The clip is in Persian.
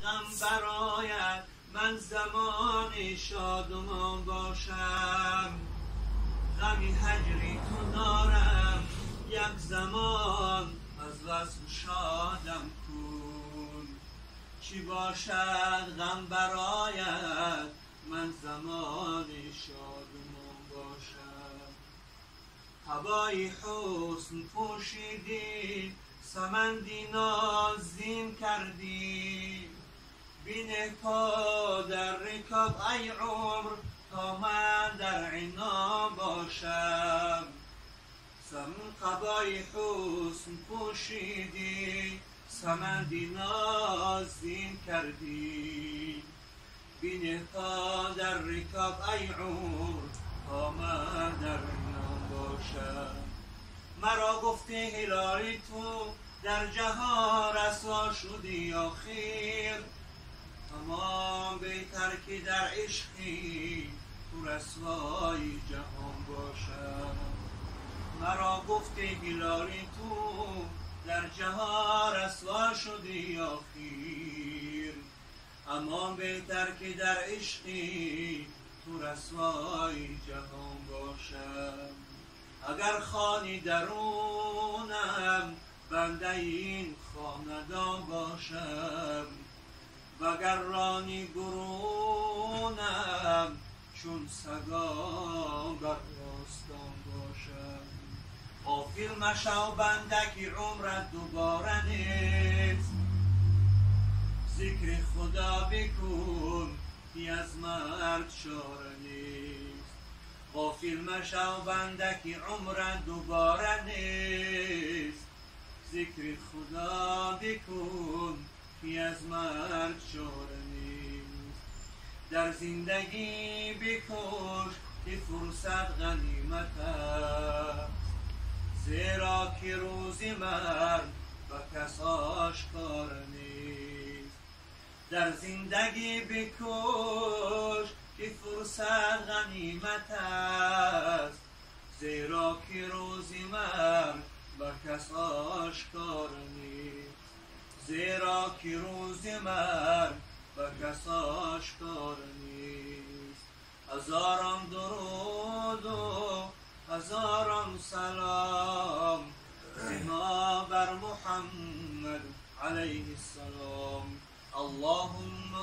غم برآید من زمانی شادمان باشم. غمی هجری تو دارم یک زمان، از وصل شادم کن. چی باشد غم برآید من زمانی شادمان باشم. قبای حسن پوشیدی، سمندی نازین کردی. بینه پا در رکاب ای عمر، تا من در عنا باشم. قبای حسن پوشیدی، سمندی نازین کردی. بینه پا در رکاب ای عمر، تا من در عنا باشم. مرا گفتی هلالی تو در جهان رسوا شدی آخر، تمام بهتر که در عشقی تو رسوای جهان باشم. مرا گفتی هلالی تو در جهان رسوا شدی آخر، اما بهتر که در عشقی تو رسوای جهان باشم. اگر خانی درونم بنده این خاندان باشم، وگر رانی برونم چون سگان بر راستان باشم. غافل مشو بنده که عمرت دوباره نیست، ذکر خدا بکن که از مرگ چاره نیست. غافل مشو بنده که عمرت دوباره نیست، ذکر خدا بکن که از مرگ چاره نیست. در زندگی بکوش که فرصت غنیمت است، زیرا که روز مرگ به کس آشکار نیست. در زندگی بکوش که فرصت غنیمت است، زیرا که روز مرگ به کس آشکار نیست. زیرا که روز مرگ به کس آشکار نیست. هزاران درود و هزاران سلام زما بر محمد علیه السلام. اللهم